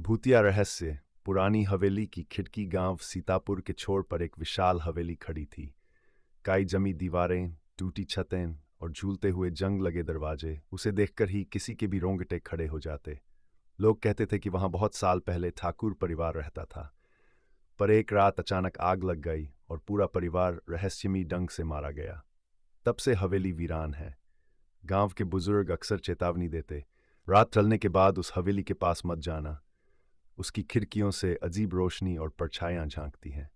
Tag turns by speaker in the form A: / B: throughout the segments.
A: भूतिया रहस्य। पुरानी हवेली की खिड़की। गांव सीतापुर के छोर पर एक विशाल हवेली खड़ी थी। काई जमी दीवारें, टूटी छतें और झूलते हुए जंग लगे दरवाजे उसे देखकर ही किसी के भी रोंगटे खड़े हो जाते। लोग कहते थे कि वहां बहुत साल पहले ठाकुर परिवार रहता था, पर एक रात अचानक आग लग गई और पूरा परिवार रहस्यमयी ढंग से मारा गया। तब से हवेली वीरान है। गांव के बुजुर्ग अक्सर चेतावनी देते, रात ढलने के बाद उस हवेली के पास मत जाना। उसकी खिड़कियों से अजीब रोशनी और परछाइयां झांकती हैं।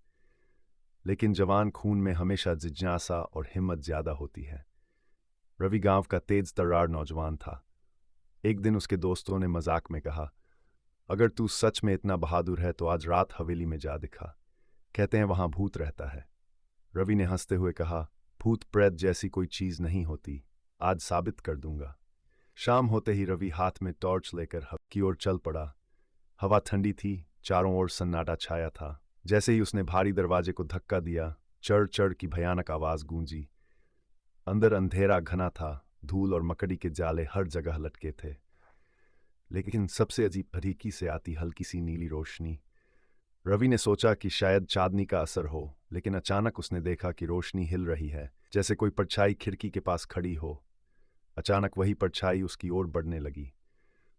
A: लेकिन जवान खून में हमेशा जिज्ञासा और हिम्मत ज्यादा होती है। रवि गांव का तेज तर्रार नौजवान था। एक दिन उसके दोस्तों ने मजाक में कहा, अगर तू सच में इतना बहादुर है तो आज रात हवेली में जा दिखा, कहते हैं वहां भूत रहता है। रवि ने हंसते हुए कहा, भूत प्रेत जैसी कोई चीज नहीं होती, आज साबित कर दूंगा। शाम होते ही रवि हाथ में टॉर्च लेकर हव की ओर चल पड़ा। हवा ठंडी थी, चारों ओर सन्नाटा छाया था। जैसे ही उसने भारी दरवाजे को धक्का दिया, चढ़ चढ़ की भयानक आवाज गूंजी। अंदर अंधेरा घना था, धूल और मकड़ी के जाले हर जगह लटके थे। लेकिन सबसे अजीब बारीकी से आती हल्की सी नीली रोशनी। रवि ने सोचा कि शायद चांदनी का असर हो, लेकिन अचानक उसने देखा कि रोशनी हिल रही है, जैसे कोई परछाई खिड़की के पास खड़ी हो। अचानक वही परछाई उसकी ओर बढ़ने लगी।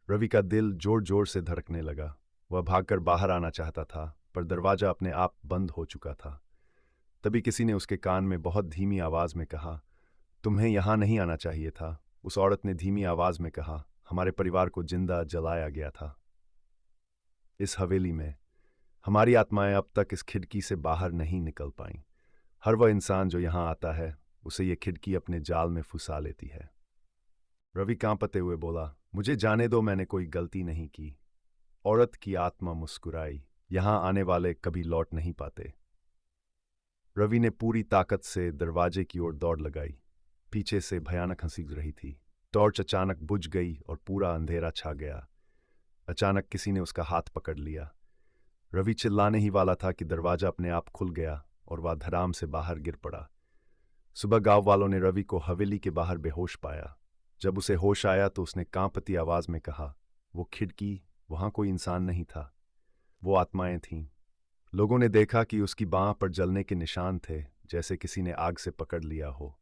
A: रवि का दिल जोर जोर से धड़कने लगा। वह भागकर बाहर आना चाहता था, पर दरवाजा अपने आप बंद हो चुका था। तभी किसी ने उसके कान में बहुत धीमी आवाज में कहा, तुम्हें यहां नहीं आना चाहिए था। उस औरत ने धीमी आवाज में कहा, हमारे परिवार को जिंदा जलाया गया था इस हवेली में। हमारी आत्माएं अब तक इस खिड़की से बाहर नहीं निकल पाईं। हर वह इंसान जो यहां आता है, उसे ये खिड़की अपने जाल में फंसा लेती है। रवि कांपते हुए बोला, मुझे जाने दो, मैंने कोई गलती नहीं की। औरत की आत्मा मुस्कुराई, यहां आने वाले कभी लौट नहीं पाते। रवि ने पूरी ताकत से दरवाजे की ओर दौड़ लगाई। पीछे से भयानक हंसी रही थी। टॉर्च अचानक बुझ गई और पूरा अंधेरा छा गया। अचानक किसी ने उसका हाथ पकड़ लिया। रवि चिल्लाने ही वाला था कि दरवाजा अपने आप खुल गया और वह धड़ाम से बाहर गिर पड़ा। सुबह गांव वालों ने रवि को हवेली के बाहर बेहोश पाया। जब उसे होश आया तो उसने कांपती आवाज में कहा, वो खिड़की, वहां कोई इंसान नहीं था, वो आत्माएं थीं। लोगों ने देखा कि उसकी बांह पर जलने के निशान थे, जैसे किसी ने आग से पकड़ लिया हो।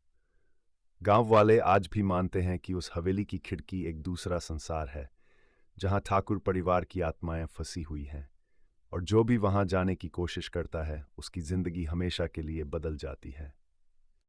A: गांव वाले आज भी मानते हैं कि उस हवेली की खिड़की एक दूसरा संसार है, जहां ठाकुर परिवार की आत्माएं फंसी हुई हैं, और जो भी वहां जाने की कोशिश करता है, उसकी जिंदगी हमेशा के लिए बदल जाती है।